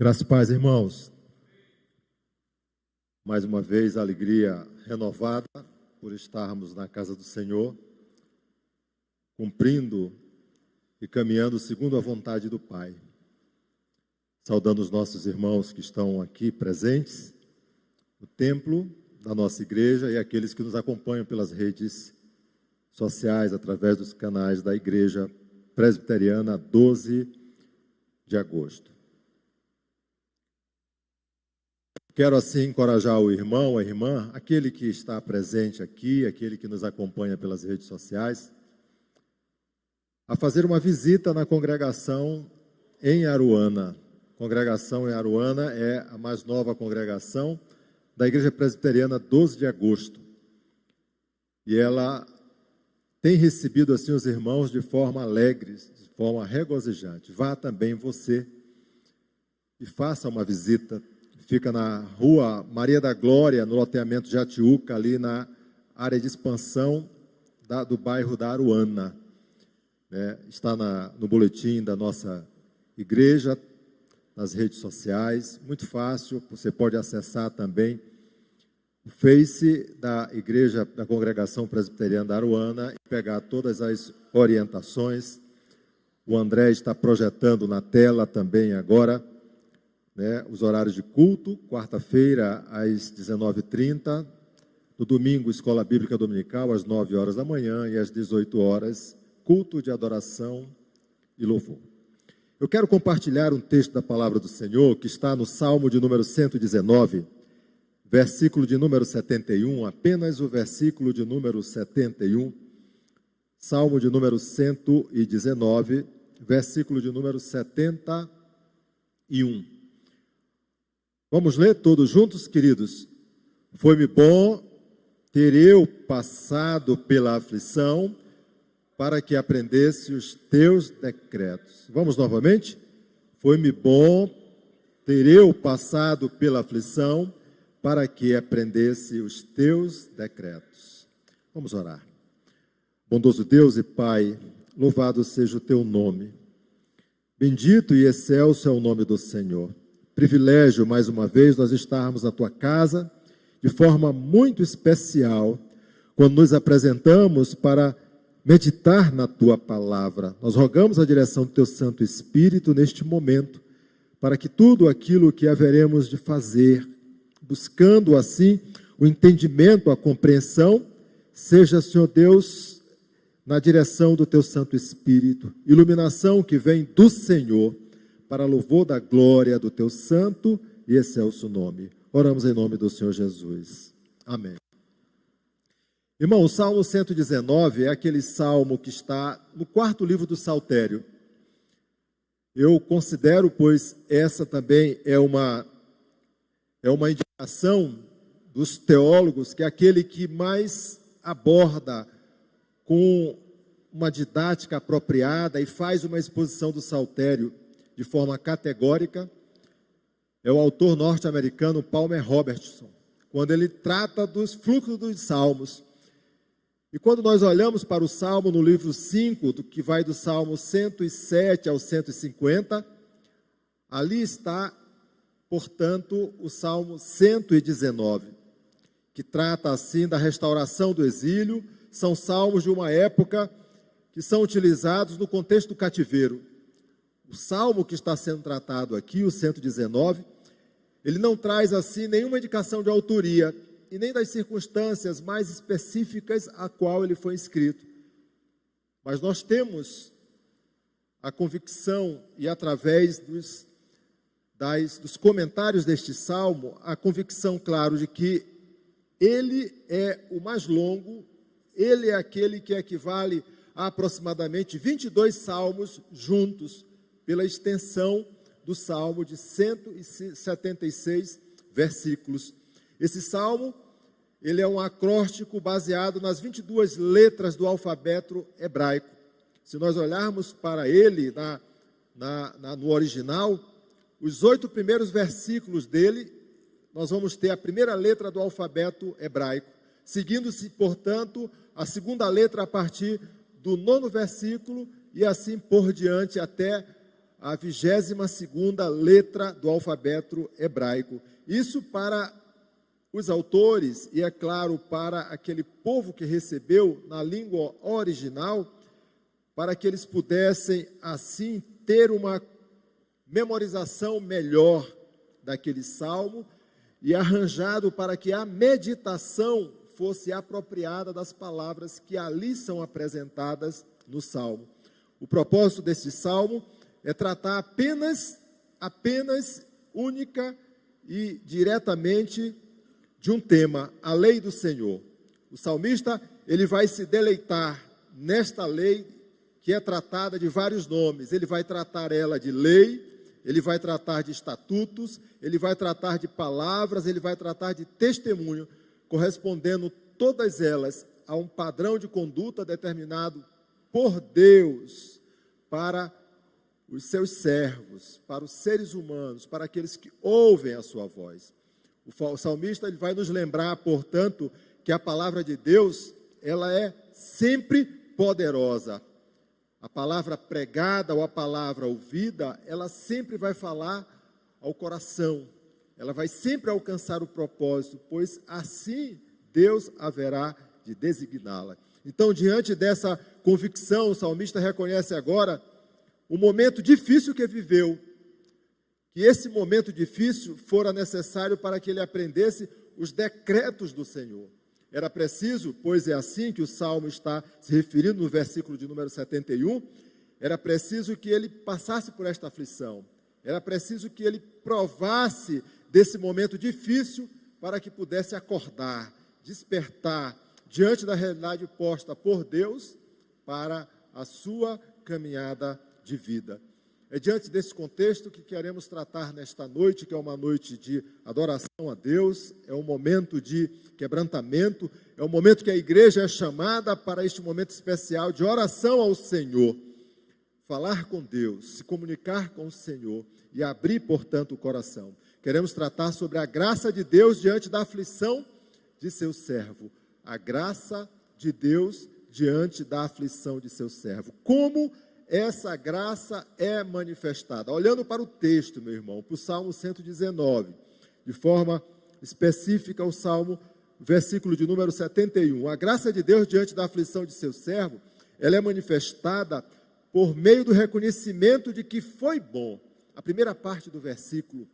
Graças e paz, irmãos. Mais uma vez, alegria renovada por estarmos na casa do Senhor, cumprindo e caminhando segundo a vontade do Pai. Saudando os nossos irmãos que estão aqui presentes no templo da nossa igreja e aqueles que nos acompanham pelas redes sociais, através dos canais da Igreja Presbiteriana 12 de agosto. Quero assim encorajar o irmão, a irmã, aquele que está presente aqui, aquele que nos acompanha pelas redes sociais, a fazer uma visita na congregação em Aruana. A congregação em Aruana é a mais nova congregação da Igreja Presbiteriana 12 de agosto. E ela tem recebido assim os irmãos de forma alegre, de forma regozijante. Vá também você e faça uma visita. Fica na rua Maria da Glória, no loteamento Jatiuca, ali na área de expansão do bairro da Aruana. Está no boletim da nossa igreja, nas redes sociais, muito fácil. Você pode acessar também o Face da Igreja da Congregação Presbiteriana da Aruana e pegar todas as orientações. O André está projetando na tela também agora, os horários de culto, quarta-feira às 19h30, no domingo, Escola Bíblica Dominical, às 9 horas da manhã e às 18 horas, culto de adoração e louvor. Eu quero compartilhar um texto da Palavra do Senhor, que está no Salmo de número 119, versículo de número 71, apenas o versículo de número 71, Salmo de número 119, versículo de número 71. Vamos ler todos juntos, queridos? Foi-me bom ter eu passado pela aflição, para que aprendesse os teus decretos. Vamos novamente? Foi-me bom ter eu passado pela aflição, para que aprendesse os teus decretos. Vamos orar. Bondoso Deus e Pai, louvado seja o teu nome. Bendito e excelso é o nome do Senhor. Privilégio, mais uma vez, nós estarmos na tua casa, de forma muito especial, quando nos apresentamos para meditar na tua palavra. Nós rogamos a direção do teu Santo Espírito neste momento, para que tudo aquilo que haveremos de fazer, buscando assim o entendimento, a compreensão, seja, Senhor Deus, na direção do teu Santo Espírito, iluminação que vem do Senhor, para louvor da glória do teu santo e excelso nome. Oramos em nome do Senhor Jesus. Amém. Irmão, o Salmo 119 é aquele salmo que está no quarto livro do Saltério. Eu considero, pois, essa também é uma indicação dos teólogos, que é aquele que mais aborda com uma didática apropriada e faz uma exposição do Saltério de forma categórica, é o autor norte-americano Palmer Robertson, quando ele trata dos fluxos dos salmos. E quando nós olhamos para o salmo no livro 5, que vai do salmo 107 ao 150, ali está, portanto, o salmo 119, que trata assim da restauração do exílio. São salmos de uma época que são utilizados no contexto do cativeiro. O salmo que está sendo tratado aqui, o 119, ele não traz assim nenhuma indicação de autoria e nem das circunstâncias mais específicas a qual ele foi escrito. Mas nós temos a convicção, e através dos comentários deste salmo, a convicção, claro, de que ele é o mais longo, ele é aquele que equivale a aproximadamente 22 salmos juntos, pela extensão do salmo de 176 versículos. Esse salmo, ele é um acróstico baseado nas 22 letras do alfabeto hebraico. Se nós olharmos para ele no original, os 8 primeiros versículos dele, nós vamos ter a primeira letra do alfabeto hebraico, seguindo-se, portanto, a segunda letra a partir do 9º versículo e assim por diante até a 22ª letra do alfabeto hebraico. Isso para os autores, e é claro, para aquele povo que recebeu na língua original, para que eles pudessem, assim, ter uma memorização melhor daquele salmo e arranjado para que a meditação fosse apropriada das palavras que ali são apresentadas no salmo. O propósito desse salmo é tratar apenas, única e diretamente de um tema, a lei do Senhor. O salmista, ele vai se deleitar nesta lei que é tratada de vários nomes. Ele vai tratar ela de lei, ele vai tratar de estatutos, ele vai tratar de palavras, ele vai tratar de testemunho, correspondendo todas elas a um padrão de conduta determinado por Deus para os seus servos, para os seres humanos, para aqueles que ouvem a sua voz. O salmista, ele vai nos lembrar, portanto, que a palavra de Deus, ela é sempre poderosa. A palavra pregada ou a palavra ouvida, ela sempre vai falar ao coração. Ela vai sempre alcançar o propósito, pois assim Deus haverá de designá-la. Então, diante dessa convicção, o salmista reconhece agora o momento difícil que viveu, que esse momento difícil fora necessário para que ele aprendesse os decretos do Senhor. Era preciso, pois é assim que o Salmo está se referindo no versículo de número 71, era preciso que ele passasse por esta aflição, era preciso que ele provasse desse momento difícil para que pudesse acordar, despertar diante da realidade posta por Deus para a sua caminhada de vida. É diante desse contexto que queremos tratar nesta noite, que é uma noite de adoração a Deus, é um momento de quebrantamento, é um momento que a igreja é chamada para este momento especial de oração ao Senhor. Falar com Deus, se comunicar com o Senhor e abrir, portanto, o coração. Queremos tratar sobre a graça de Deus diante da aflição de seu servo. A graça de Deus diante da aflição de seu servo. Como essa graça é manifestada? Olhando para o texto, meu irmão, para o Salmo 119, de forma específica o Salmo, versículo de número 71. A graça de Deus diante da aflição de seu servo, ela é manifestada por meio do reconhecimento de que foi bom. A primeira parte do versículo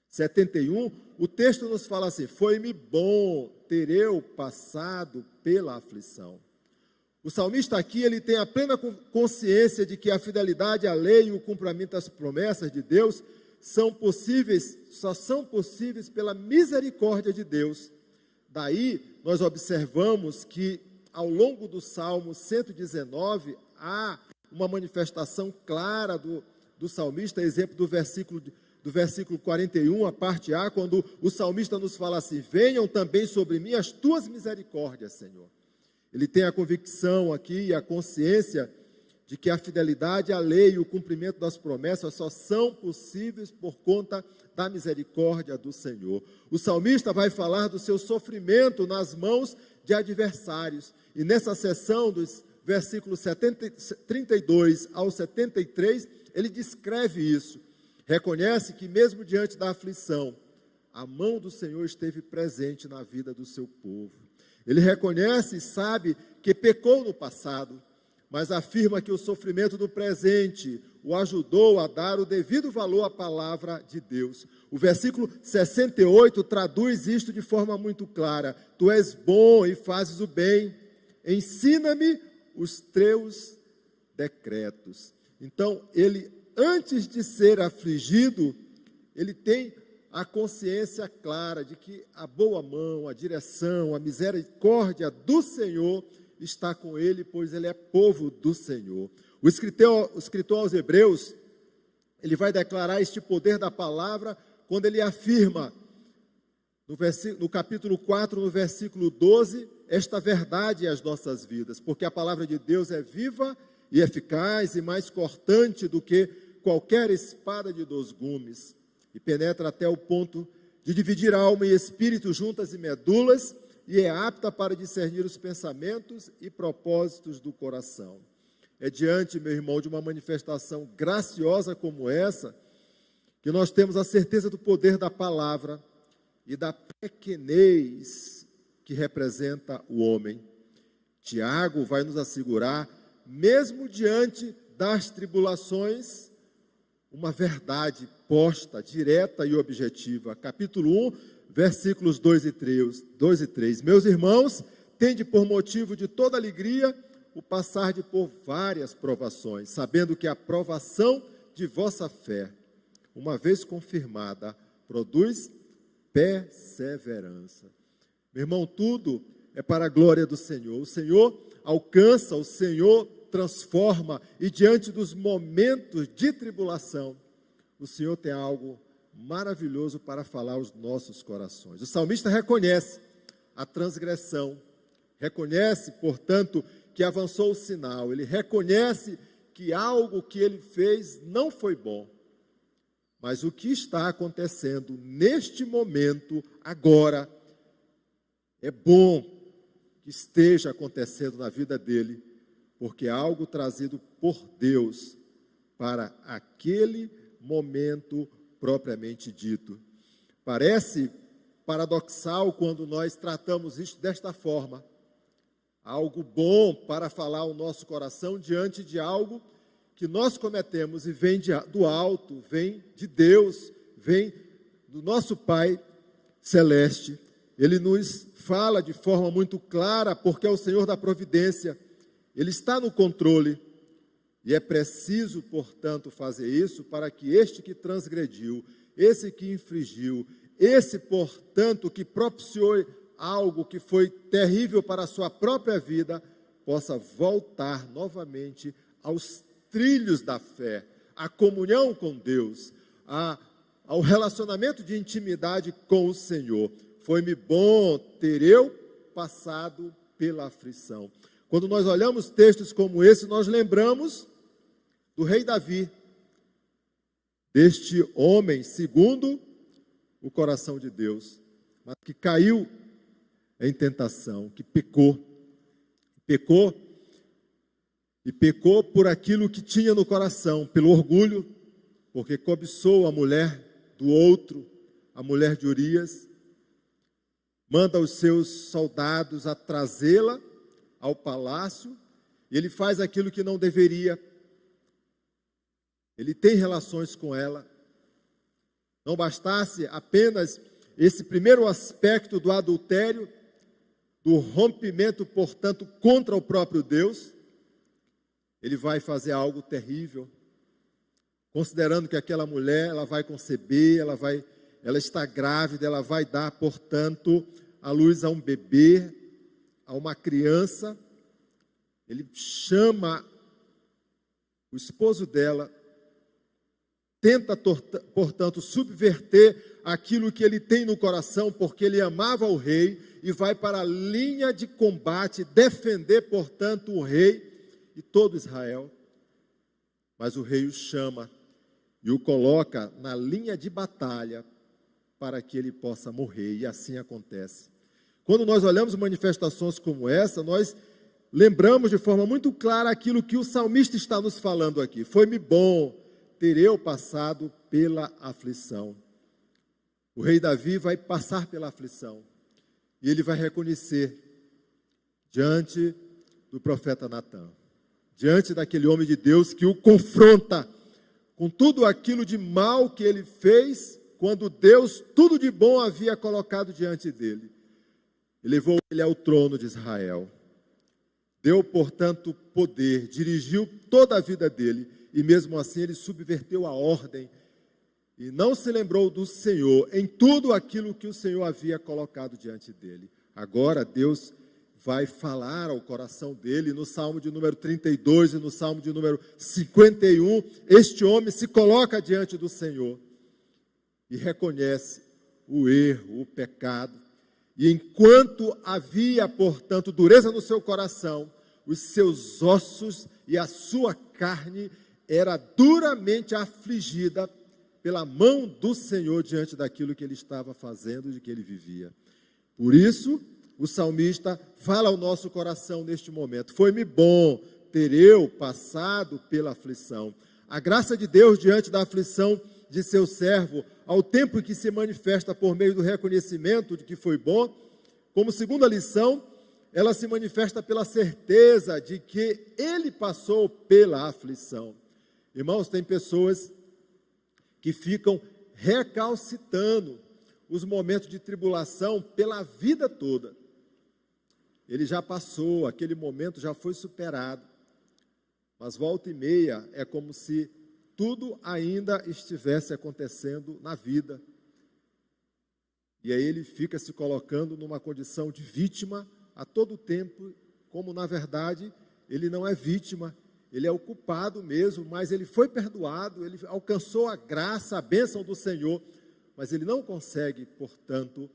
71, o texto nos fala assim: foi-me bom ter eu passado pela aflição. O salmista aqui, ele tem a plena consciência de que a fidelidade à lei e o cumprimento das promessas de Deus só são possíveis pela misericórdia de Deus. Daí, nós observamos que, ao longo do Salmo 119, há uma manifestação clara do salmista, exemplo do versículo 41, a parte A, quando o salmista nos fala assim: venham também sobre mim as tuas misericórdias, Senhor. Ele tem a convicção aqui e a consciência de que a fidelidade à lei e o cumprimento das promessas só são possíveis por conta da misericórdia do Senhor. O salmista vai falar do seu sofrimento nas mãos de adversários. E nessa seção dos versículos 32 ao 73, ele descreve isso. Reconhece que mesmo diante da aflição, a mão do Senhor esteve presente na vida do seu povo. Ele reconhece e sabe que pecou no passado, mas afirma que o sofrimento do presente o ajudou a dar o devido valor à palavra de Deus. O versículo 68 traduz isto de forma muito clara: tu és bom e fazes o bem, ensina-me os teus decretos. Então, ele, antes de ser afligido, ele tem a consciência clara de que a boa mão, a direção, a misericórdia do Senhor está com ele, pois ele é povo do Senhor. O escritor aos Hebreus, ele vai declarar este poder da palavra quando ele afirma, no capítulo 4, no versículo 12, esta verdade às nossas vidas, porque a palavra de Deus é viva e eficaz e mais cortante do que qualquer espada de 2 gumes, e penetra até o ponto de dividir alma e espírito, juntas e medulas, e é apta para discernir os pensamentos e propósitos do coração. É diante, meu irmão, de uma manifestação graciosa como essa, que nós temos a certeza do poder da palavra e da pequenez que representa o homem. Tiago vai nos assegurar, mesmo diante das tribulações, uma verdade posta, direta e objetiva. Capítulo 1, versículos 2 e 3. Meus irmãos, tende por motivo de toda alegria o passar de por várias provações, sabendo que a provação de vossa fé, uma vez confirmada, produz perseverança. Meu irmão, tudo é para a glória do Senhor. O Senhor alcança, o Senhor transforma, e diante dos momentos de tribulação, o Senhor tem algo maravilhoso para falar aos nossos corações. O salmista reconhece a transgressão, reconhece, portanto, que avançou o sinal, ele reconhece que algo que ele fez não foi bom. Mas o que está acontecendo neste momento, agora, é bom que esteja acontecendo na vida dele, porque é algo trazido por Deus para aquele momento propriamente dito. Parece paradoxal quando nós tratamos isso desta forma. Algo bom para falar ao nosso coração diante de algo que nós cometemos e vem do alto, vem de Deus, vem do nosso Pai Celeste. Ele nos fala de forma muito clara, porque é o Senhor da providência, Ele está no controle, e é preciso, portanto, fazer isso para que este que transgrediu, esse que infringiu, esse, portanto, que propiciou algo que foi terrível para a sua própria vida, possa voltar novamente aos trilhos da fé, à comunhão com Deus, ao relacionamento de intimidade com o Senhor. Foi-me bom ter eu passado pela aflição. Quando nós olhamos textos como esse, nós lembramos do rei Davi, deste homem segundo o coração de Deus, mas que caiu em tentação, que pecou por aquilo que tinha no coração, pelo orgulho, porque cobiçou a mulher do outro, a mulher de Urias, manda os seus soldados a trazê-la ao palácio, e ele faz aquilo que não deveria, ele tem relações com ela. Não bastasse apenas esse primeiro aspecto do adultério, do rompimento, portanto, contra o próprio Deus, ele vai fazer algo terrível, considerando que aquela mulher, ela vai conceber, ela está grávida, ela vai dar, portanto, à luz a um bebê, a uma criança. Ele chama o esposo dela, tenta, portanto, subverter aquilo que ele tem no coração, porque ele amava o rei, e vai para a linha de combate, defender, portanto, o rei e todo Israel. Mas o rei o chama e o coloca na linha de batalha para que ele possa morrer, e assim acontece. Quando nós olhamos manifestações como essa, nós lembramos de forma muito clara aquilo que o salmista está nos falando aqui. Foi-me bom ter eu passado pela aflição. O rei Davi vai passar pela aflição, e ele vai reconhecer diante do profeta Natã, diante daquele homem de Deus que o confronta com tudo aquilo de mal que ele fez, quando Deus tudo de bom havia colocado diante dele. E levou ele ao trono de Israel. Deu, portanto, poder, dirigiu toda a vida dele, e mesmo assim ele subverteu a ordem, e não se lembrou do Senhor em tudo aquilo que o Senhor havia colocado diante dele. Agora Deus vai falar ao coração dele, no Salmo de número 32 e no Salmo de número 51, este homem se coloca diante do Senhor e reconhece o erro, o pecado, e enquanto havia, portanto, dureza no seu coração, os seus ossos e a sua carne era duramente afligida pela mão do Senhor diante daquilo que ele estava fazendo, de que ele vivia. Por isso, o salmista fala ao nosso coração neste momento: foi-me bom ter eu passado pela aflição. A graça de Deus diante da aflição de seu servo, ao tempo em que se manifesta por meio do reconhecimento de que foi bom, como segunda lição, ela se manifesta pela certeza de que ele passou pela aflição. Irmãos, tem pessoas que ficam recalcitando os momentos de tribulação pela vida toda. Ele já passou, aquele momento já foi superado. Mas volta e meia é como se tudo ainda estivesse acontecendo na vida. E aí ele fica se colocando numa condição de vítima a todo tempo, como na verdade ele não é vítima, ele é o culpado mesmo, mas ele foi perdoado, ele alcançou a graça, a bênção do Senhor, mas ele não consegue, portanto,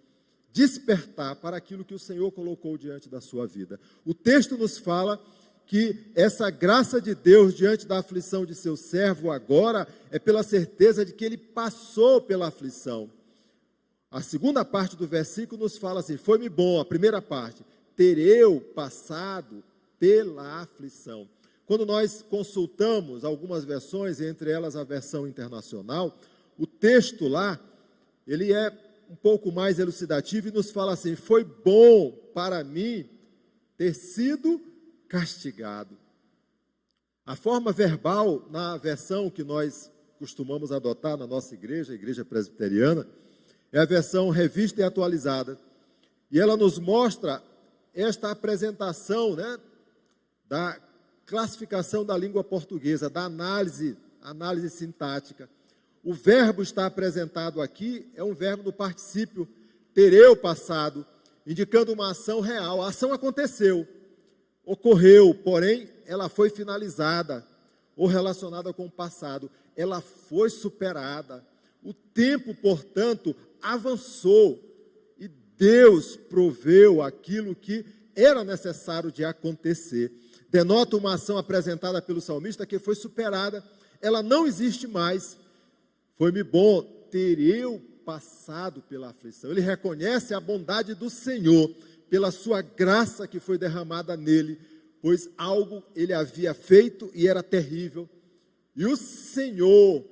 despertar para aquilo que o Senhor colocou diante da sua vida. O texto nos fala que essa graça de Deus diante da aflição de seu servo agora é pela certeza de que ele passou pela aflição. A segunda parte do versículo nos fala assim, foi-me bom, a primeira parte, ter eu passado pela aflição. Quando nós consultamos algumas versões, entre elas a versão internacional, o texto lá, ele é um pouco mais elucidativo e nos fala assim, foi bom para mim ter sido castigado. A forma verbal, na versão que nós costumamos adotar na nossa igreja, a igreja presbiteriana, é a versão revista e atualizada. E ela nos mostra esta apresentação, da classificação da língua portuguesa, da análise sintática. O verbo está apresentado aqui, é um verbo do particípio, ter eu passado, indicando uma ação real. A ação aconteceu, ocorreu, porém, ela foi finalizada, ou relacionada com o passado. Ela foi superada. O tempo, portanto, avançou. E Deus proveu aquilo que era necessário de acontecer. Denota uma ação apresentada pelo salmista que foi superada. Ela não existe mais. Foi-me bom ter eu passado pela aflição. Ele reconhece a bondade do Senhor, pela sua graça que foi derramada nele, pois algo ele havia feito e era terrível. E o Senhor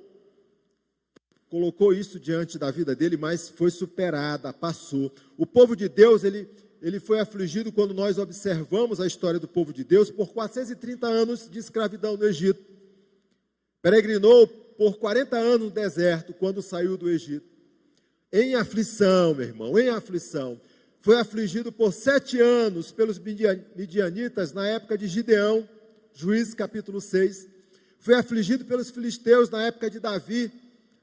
colocou isso diante da vida dele, mas foi superada, passou. O povo de Deus, ele foi afligido quando nós observamos a história do povo de Deus por 430 anos de escravidão no Egito. Peregrinou por 40 anos no deserto, quando saiu do Egito. Em aflição, meu irmão, em aflição. Foi afligido por 7 anos pelos midianitas, na época de Gideão, Juízes capítulo 6. Foi afligido pelos filisteus na época de Davi.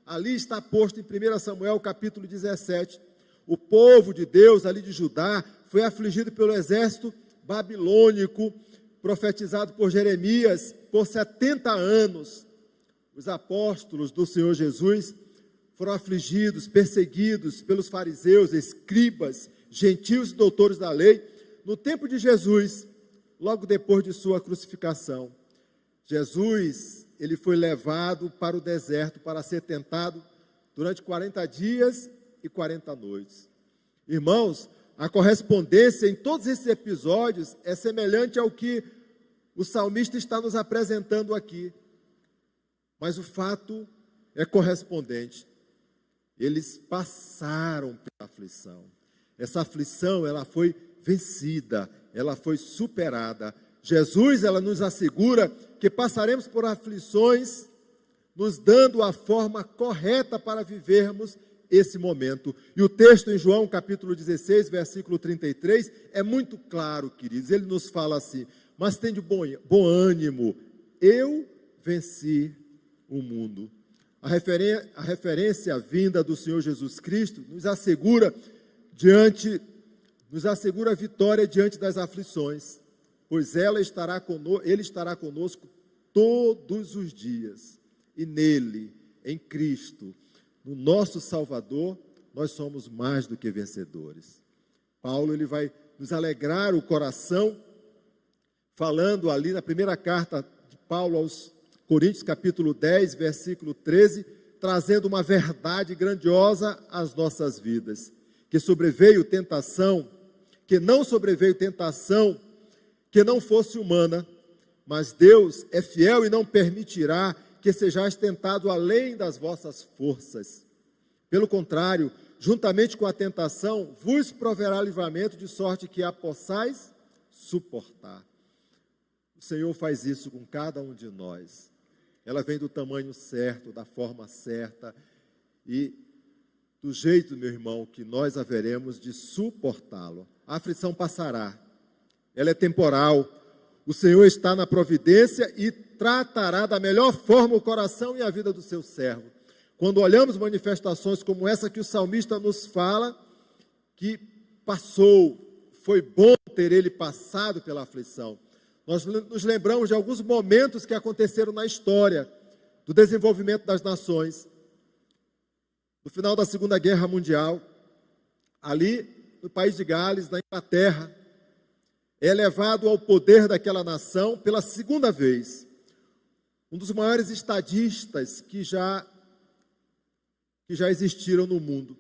Ali está posto em 1 Samuel capítulo 17. O povo de Deus, ali de Judá, foi afligido pelo exército babilônico, profetizado por Jeremias, por 70 anos. Os apóstolos do Senhor Jesus foram afligidos, perseguidos pelos fariseus, escribas, gentios e doutores da lei, no tempo de Jesus, logo depois de sua crucificação. Jesus, ele foi levado para o deserto para ser tentado durante 40 dias e 40 noites. Irmãos, a correspondência em todos esses episódios é semelhante ao que o salmista está nos apresentando aqui. Mas o fato é correspondente. Eles passaram pela aflição. Essa aflição, ela foi vencida, ela foi superada. Jesus, ela nos assegura que passaremos por aflições, nos dando a forma correta para vivermos esse momento. E o texto em João, capítulo 16, versículo 33, é muito claro, queridos. Ele nos fala assim, mas tem de bom ânimo, eu venci o mundo. A referência vinda do Senhor Jesus Cristo nos assegura a vitória diante das aflições, pois ele estará conosco todos os dias, e nele, em Cristo, no nosso Salvador, nós somos mais do que vencedores. Paulo, ele vai nos alegrar o coração, falando ali na primeira carta de Paulo aos Coríntios, capítulo 10, versículo 13, trazendo uma verdade grandiosa às nossas vidas, que não sobreveio tentação que não fosse humana, mas Deus é fiel e não permitirá que sejais tentado além das vossas forças. Pelo contrário, juntamente com a tentação, vos proverá livramento, de sorte que a possais suportar. O Senhor faz isso com cada um de nós. Ela vem do tamanho certo, da forma certa e do jeito, meu irmão, que nós haveremos de suportá-lo. A aflição passará, ela é temporal. O Senhor está na providência e tratará da melhor forma o coração e a vida do seu servo. Quando olhamos manifestações como essa que o salmista nos fala, que passou, foi bom ter ele passado pela aflição. Nós nos lembramos de alguns momentos que aconteceram na história do desenvolvimento das nações. No final da Segunda Guerra Mundial, ali no país de Gales, na Inglaterra, é elevado ao poder daquela nação pela segunda vez um dos maiores estadistas que já existiram no mundo.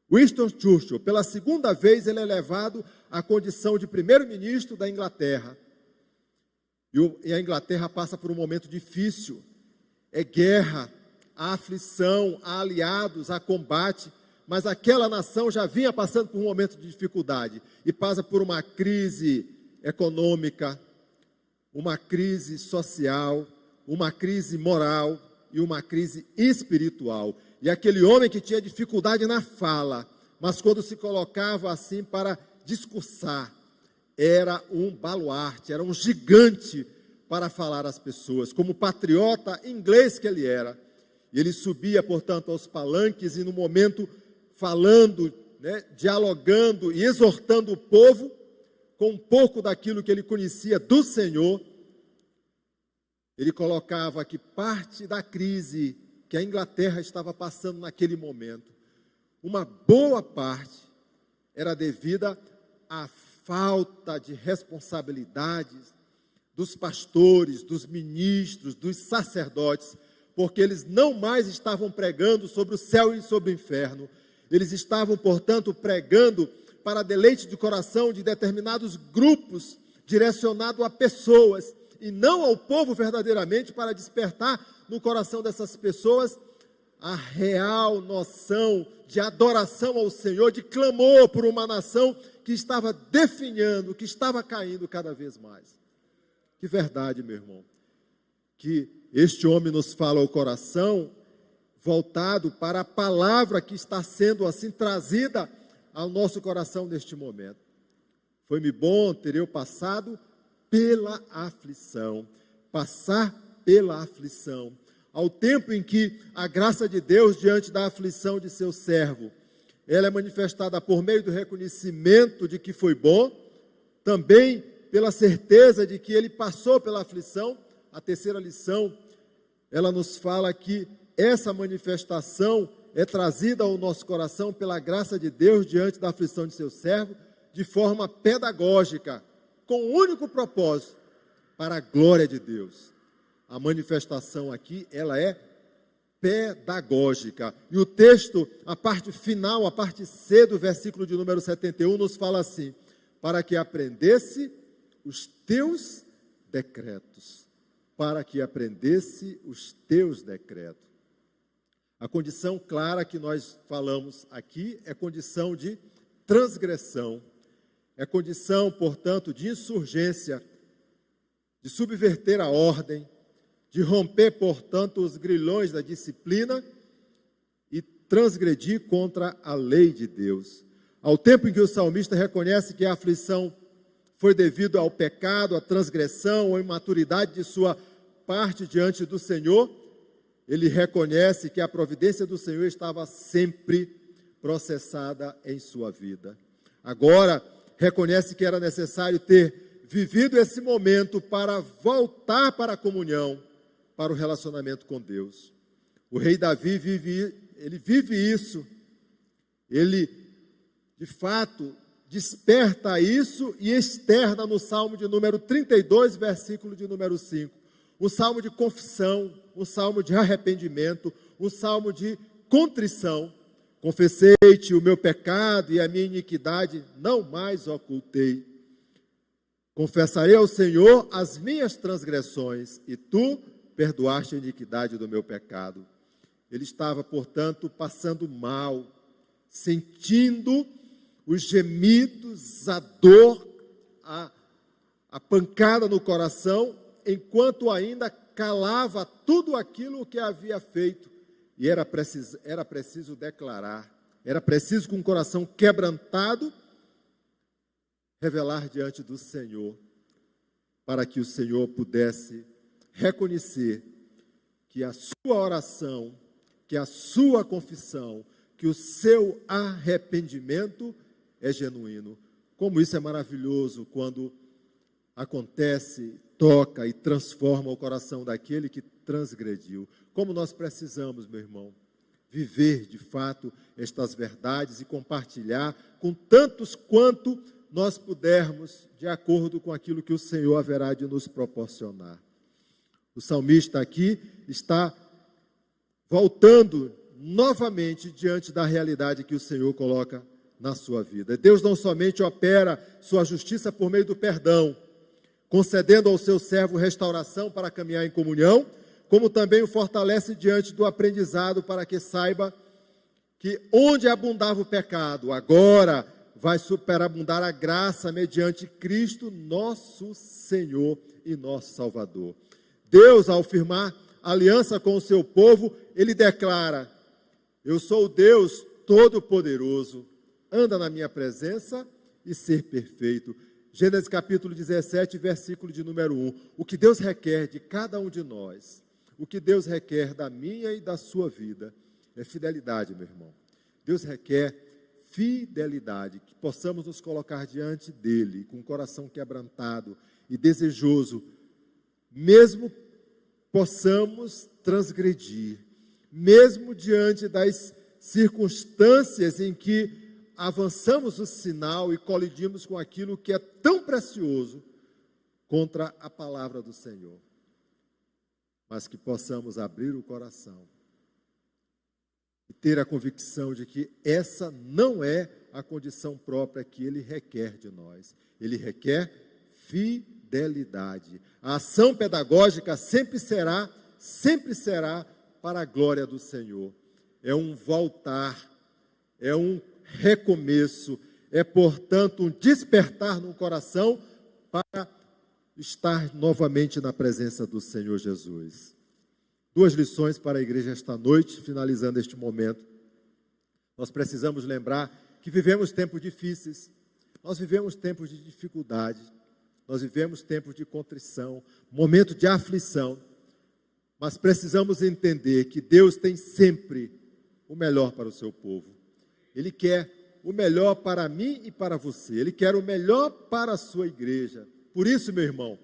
Winston Churchill, pela segunda vez, ele é elevado à condição de primeiro-ministro da Inglaterra. E a Inglaterra passa por um momento difícil. É guerra, há aflição, há aliados, há combate, mas aquela nação já vinha passando por um momento de dificuldade e passa por uma crise econômica, uma crise social, uma crise moral e uma crise espiritual. E aquele homem que tinha dificuldade na fala, mas quando se colocava assim para discursar, era um baluarte, era um gigante para falar às pessoas, como patriota inglês que ele era. E ele subia, portanto, aos palanques e no momento falando, dialogando e exortando o povo com um pouco daquilo que ele conhecia do Senhor, ele colocava que parte da crise que a Inglaterra estava passando naquele momento, uma boa parte era devida à falta de responsabilidades dos pastores, dos ministros, dos sacerdotes, porque eles não mais estavam pregando sobre o céu e sobre o inferno. Eles estavam, portanto, pregando para deleite de coração de determinados grupos, direcionado a pessoas, e não ao povo verdadeiramente, para despertar no coração dessas pessoas a real noção de adoração ao Senhor, de clamor por uma nação que estava definhando, que estava caindo cada vez mais. Que verdade, meu irmão, que este homem nos fala ao coração, voltado para a palavra que está sendo assim trazida ao nosso coração neste momento. Foi-me bom ter eu passado pela aflição, passar pela aflição, ao tempo em que a graça de Deus diante da aflição de seu servo, ela é manifestada por meio do reconhecimento de que foi bom, também pela certeza de que ele passou pela aflição. A terceira lição, ela nos fala que essa manifestação é trazida ao nosso coração pela graça de Deus diante da aflição de seu servo, de forma pedagógica, com o único propósito, para a glória de Deus. A manifestação aqui, ela é pedagógica. E o texto, a parte final, a parte C do versículo de número 71, nos fala assim: para que aprendesse os teus decretos. Para que aprendesse os teus decretos. A condição clara que nós falamos aqui é condição de transgressão. É condição, portanto, de insurgência, de subverter a ordem, de romper, portanto, os grilhões da disciplina e transgredir contra a lei de Deus. Ao tempo em que o salmista reconhece que a aflição foi devido ao pecado, à transgressão ou imaturidade de sua parte diante do Senhor, ele reconhece que a providência do Senhor estava sempre processada em sua vida. Agora, reconhece que era necessário ter vivido esse momento para voltar para a comunhão, para o relacionamento com Deus. O rei Davi vive isso. Ele, de fato, desperta isso e externa no Salmo de número 32, versículo de número 5. Um salmo de confissão, um salmo de arrependimento, um salmo de contrição. Confessei-te o meu pecado e a minha iniquidade não mais ocultei. Confessarei ao Senhor as minhas transgressões, e tu perdoaste a iniquidade do meu pecado. Ele estava, portanto, passando mal, sentindo os gemidos, a dor, a pancada no coração, enquanto ainda calava tudo aquilo que havia feito. E era preciso declarar, era preciso, com o coração quebrantado, revelar diante do Senhor, para que o Senhor pudesse reconhecer que a sua oração, que a sua confissão, que o seu arrependimento é genuíno. Como isso é maravilhoso quando acontece, toca e transforma o coração daquele que transgrediu. Como nós precisamos, meu irmão, viver de fato estas verdades e compartilhar com tantos quanto nós pudermos, de acordo com aquilo que o Senhor haverá de nos proporcionar. O salmista aqui está voltando novamente diante da realidade que o Senhor coloca na sua vida. Deus não somente opera sua justiça por meio do perdão, concedendo ao seu servo restauração para caminhar em comunhão, como também o fortalece diante do aprendizado para que saiba que onde abundava o pecado, agora vai superabundar a graça mediante Cristo, nosso Senhor e nosso Salvador. Deus, ao firmar aliança com o seu povo, ele declara: eu sou o Deus Todo-Poderoso, anda na minha presença e ser perfeito. Gênesis capítulo 17, versículo de número 1. O que Deus requer de cada um de nós, o que Deus requer da minha e da sua vida, é fidelidade, meu irmão. Deus requer fidelidade, que possamos nos colocar diante dele com o coração quebrantado e desejoso, mesmo possamos transgredir, mesmo diante das circunstâncias em que avançamos o sinal e colidimos com aquilo que é tão precioso contra a palavra do Senhor, mas que possamos abrir o coração e ter a convicção de que essa não é a condição própria que ele requer de nós. Ele requer fidelidade. A ação pedagógica sempre será para a glória do Senhor. É um voltar, é um recomeço, é, portanto, um despertar no coração para estar novamente na presença do Senhor Jesus. 2 lições para a igreja esta noite, finalizando este momento. Nós precisamos lembrar que vivemos tempos difíceis, nós vivemos tempos de dificuldade, nós vivemos tempos de contrição, momento de aflição, mas precisamos entender que Deus tem sempre o melhor para o seu povo. Ele quer o melhor para mim e para você, Ele quer o melhor para a sua igreja. Por isso, meu irmão,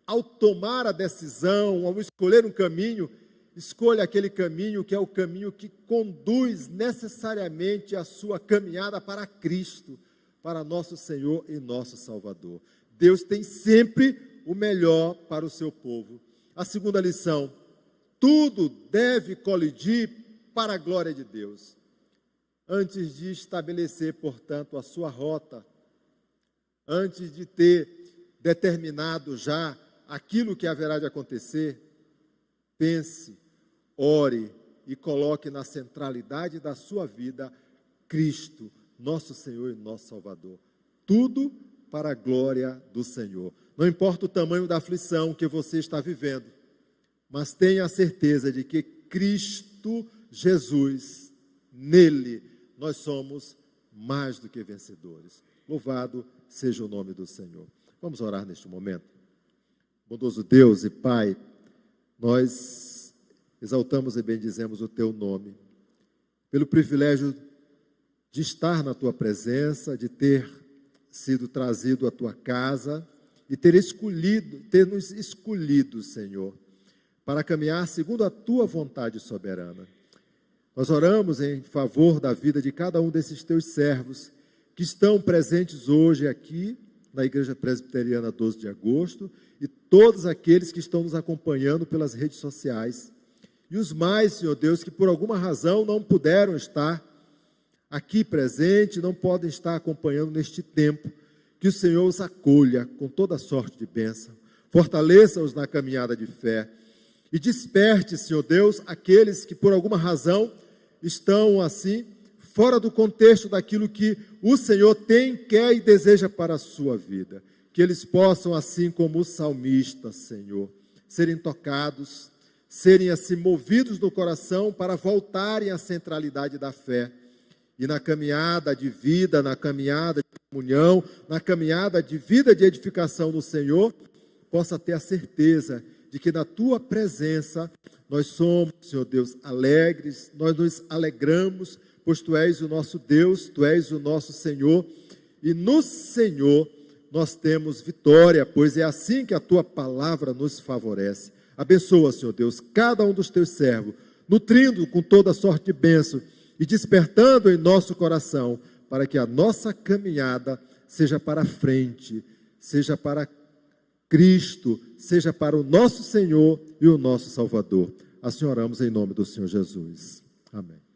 ao tomar a decisão, ao escolher um caminho, escolha aquele caminho que é o caminho que conduz necessariamente a sua caminhada para Cristo, para nosso Senhor e nosso Salvador. Deus tem sempre o melhor para o seu povo. A segunda lição: tudo deve colidir para a glória de Deus. Antes de estabelecer, portanto, a sua rota, antes de ter determinado já aquilo que haverá de acontecer, pense, ore e coloque na centralidade da sua vida Cristo, nosso Senhor e nosso Salvador. Tudo para a glória do Senhor. Não importa o tamanho da aflição que você está vivendo, mas tenha a certeza de que Cristo Jesus, nele, nós somos mais do que vencedores. Louvado seja o nome do Senhor. Vamos orar neste momento. Bondoso Deus e Pai, nós exaltamos e bendizemos o Teu nome, pelo privilégio de estar na Tua presença, de ter sido trazido à Tua casa e ter nos escolhido, Senhor, para caminhar segundo a Tua vontade soberana. Nós oramos em favor da vida de cada um desses Teus servos que estão presentes hoje aqui na Igreja Presbiteriana 12 de agosto e todos aqueles que estão nos acompanhando pelas redes sociais. E os mais, Senhor Deus, que por alguma razão não puderam estar aqui presente, não podem estar acompanhando neste tempo, que o Senhor os acolha com toda sorte de bênção, fortaleça-os na caminhada de fé e desperte, Senhor Deus, aqueles que por alguma razão estão assim, fora do contexto daquilo que o Senhor tem, quer e deseja para a sua vida. Que eles possam, assim como o salmista, Senhor, serem tocados, serem assim movidos no coração para voltarem à centralidade da fé. E na caminhada de vida, na caminhada de comunhão, na caminhada de vida de edificação no Senhor, possa ter a certeza de que na Tua presença nós somos, Senhor Deus, alegres, nós nos alegramos, pois Tu és o nosso Deus, Tu és o nosso Senhor, e no Senhor nós temos vitória, pois é assim que a Tua palavra nos favorece. Abençoa, Senhor Deus, cada um dos Teus servos, nutrindo com toda sorte de bênção e despertando em nosso coração, para que a nossa caminhada seja para frente, seja para Cristo, seja para o nosso Senhor e o nosso Salvador. Assim oramos em nome do Senhor Jesus. Amém.